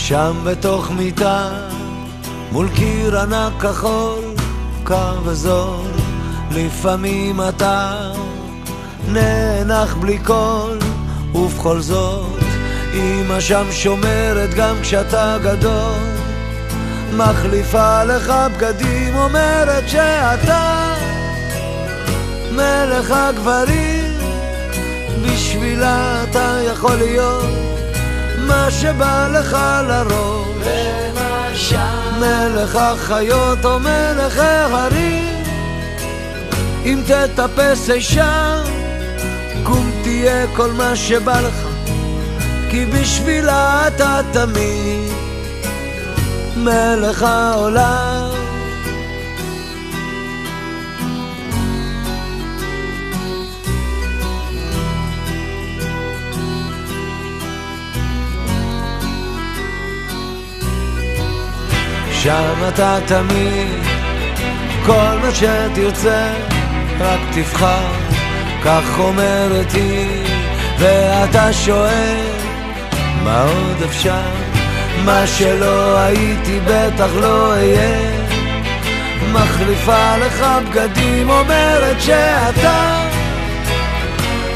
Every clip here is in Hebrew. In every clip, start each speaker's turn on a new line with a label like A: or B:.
A: שם בתוך מיטה מול קיר ענק כחול, קר וזול, לפעמים אתה נאנח בלי קול, ובכל זאת אמא שם שומרת גם כשאתה גדול, מחליפה לך בגדים, אומרת שאתה מלך הגברים, בשבילה אתה יכול להיות מה שבא לך לראש, למשל מלך החיות או מלך ההרים. אם תטפס אישה קום תהיה כל מה שבא לך, כי בשבילה אתה תמיד מלך העולם. שם אתה תמיד כל מה שתרצה, רק תבחר, כך אומרת היא, ואתה שואל מה עוד אפשר, מה שלא הייתי בטח לא אהיה, מחליפה לך בגדים, אומרת שאתה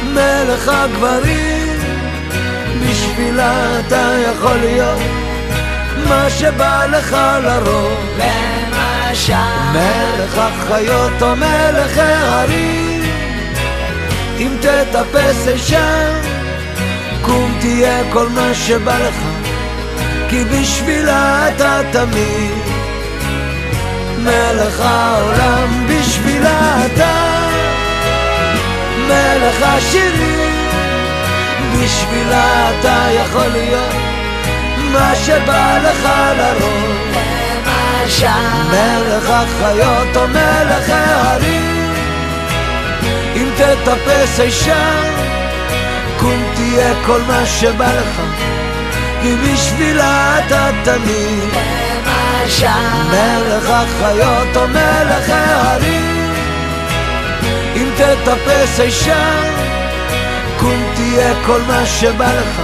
A: מלך הגברים, בשבילה אתה יכול להיות מה שבא לך לראש, למשל מלך החיות או מלך ההרים. אם תטפס אישה קום תהיה כל מה שבא לך, כי בשבילה אתה תמיד מלך העולם, בשבילה אתה מלך השירים, בשבילה אתה יכול להיות מה שבא לך לראש, למשל מלך החיות או מלך ההרים. אם תטפס אישה קום תהיה כל מה שבא לך, כי בשבילה אתה תמיד למשל מלך החיות או מלך ההרים. אם תטפס אישה קום תהיה כל מה שבא לך,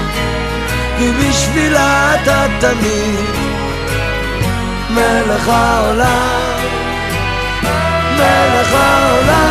A: כי בשבילה אתה תמיד מלך העולם, מלך העולם.